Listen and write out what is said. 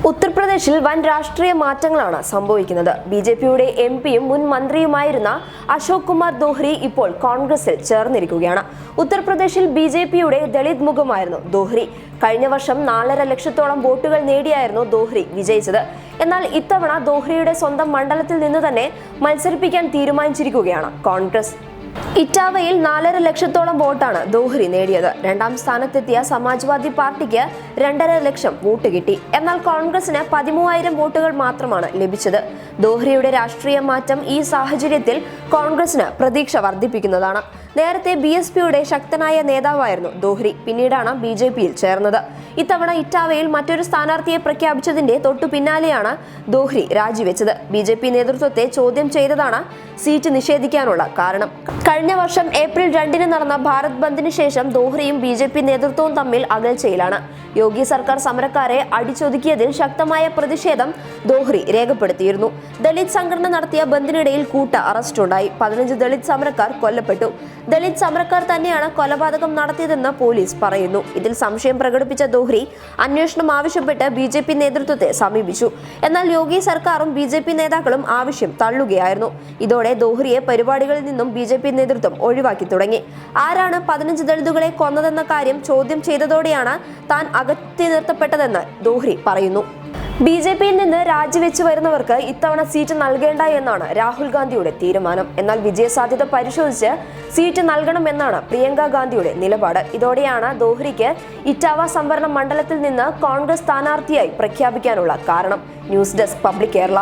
ഉത്തർപ്രദേശിൽ വൻ രാഷ്ട്രീയ മാറ്റങ്ങളാണ് സംഭവിക്കുന്നത്. ബിജെപിയുടെ എംപിയും മുൻ മന്ത്രിയുമായിരുന്ന അശോക് കുമാർ ദോഹ്രി ഇപ്പോൾ കോൺഗ്രസിൽ ചേർന്നിരിക്കുകയാണ്. ഉത്തർപ്രദേശിൽ ബിജെപിയുടെ ദളിത് മുഖമായിരുന്നു ദോഹ്രി. കഴിഞ്ഞ വർഷം 4.5 ലക്ഷത്തോളം വോട്ടുകൾ നേടിയായിരുന്നു ദോഹ്രി വിജയിച്ചത്. എന്നാൽ ഇത്തവണ ദോഹ്രിയുടെ സ്വന്തം മണ്ഡലത്തിൽ നിന്ന് തന്നെ മത്സരിപ്പിക്കാൻ തീരുമാനിച്ചിരിക്കുകയാണ് കോൺഗ്രസ്. ഇറ്റാവയിൽ 4.5 ലക്ഷത്തോളം വോട്ടാണ് ദോഹ്രി നേടിയത്. രണ്ടാം സ്ഥാനത്തെത്തിയ സമാജ്വാദി പാർട്ടിക്ക് 2.5 ലക്ഷം വോട്ട് കിട്ടി. എന്നാൽ കോൺഗ്രസിന് 13,000 വോട്ടുകൾ മാത്രമാണ് ലഭിച്ചത്. ദോഹ്രിയുടെ രാഷ്ട്രീയ മാറ്റം ഈ സാഹചര്യത്തിൽ കോൺഗ്രസിന് പ്രതീക്ഷ വർദ്ധിപ്പിക്കുന്നതാണ്. നേരത്തെ BSPയുടെ ശക്തനായ നേതാവായിരുന്നു ദോഹ്രി. പിന്നീടാണ് BJPയിൽ ചേർന്നത്. ഇത്തവണ ഇറ്റാവയിൽ മറ്റൊരു സ്ഥാനാർത്ഥിയെ പ്രഖ്യാപിച്ചതിന്റെ തൊട്ടു പിന്നാലെയാണ് ദോഹ്രി രാജിവെച്ചത്. BJP നേതൃത്വത്തെ ചോദ്യം ചെയ്തതാണ് സീറ്റ് നിഷേധിക്കാനുള്ള കാരണം. കഴിഞ്ഞ വർഷം ഏപ്രിൽ 2-ന് നടന്ന ഭാരത് ബന്ദിന് ശേഷം ദോഹ്രിയും BJP നേതൃത്വവും തമ്മിൽ അകൽച്ചയിലാണ്. യോഗി സർക്കാർ സമരക്കാരെ അടിച്ചൊതുക്കിയതിൽ ശക്തമായ പ്രതിഷേധം ദോഹ്രി രേഖപ്പെടുത്തിയിരുന്നു. ദളിത് സംഘടന നടത്തിയ ബന്ദിനിടയിൽ കൂട്ട അറസ്റ്റുണ്ടായി. 15 ദളിത് സമരക്കാർ കൊല്ലപ്പെട്ടു. ദളിത് സമരക്കാർ തന്നെയാണ് കൊലപാതകം നടത്തിയതെന്ന് പോലീസ് പറയുന്നു. ഇതിൽ സംശയം പ്രകടിപ്പിച്ച ദോഹ്രി അന്വേഷണം ആവശ്യപ്പെട്ട് BJP നേതൃത്വത്തെ സമീപിച്ചു. എന്നാൽ യോഗി സർക്കാരും BJP നേതാക്കളും ആവശ്യം തള്ളുകയായിരുന്നു. ഇതോടെ ദോഹ്രിയെ പരിപാടികളിൽ നിന്നും BJP നേതൃത്വം ഒഴിവാക്കി തുടങ്ങി. ആരാണ് 15 ദളിതുകളെ കൊന്നതെന്ന കാര്യം ചോദ്യം ചെയ്തതോടെയാണ് താൻ അകറ്റി നിർത്തപ്പെട്ടതെന്ന് ദോഹ്രി പറയുന്നു. BJPയിൽ നിന്ന് രാജിവെച്ചു വരുന്നവർക്ക് ഇത്തവണ സീറ്റ് നൽകേണ്ട എന്നാണ് രാഹുൽ ഗാന്ധിയുടെ തീരുമാനം. എന്നാൽ വിജയസാധ്യത പരിശോധിച്ച് സീറ്റ് നൽകണമെന്നാണ് പ്രിയങ്ക ഗാന്ധിയുടെ നിലപാട്. ഇതോടെയാണ് ദോഹ്രിക്ക് ഇറ്റാവ സംവരണ മണ്ഡലത്തിൽ നിന്ന് കോൺഗ്രസ് സ്ഥാനാർത്ഥിയായി പ്രഖ്യാപിക്കാനുള്ള കാരണം. News desk public Kerala.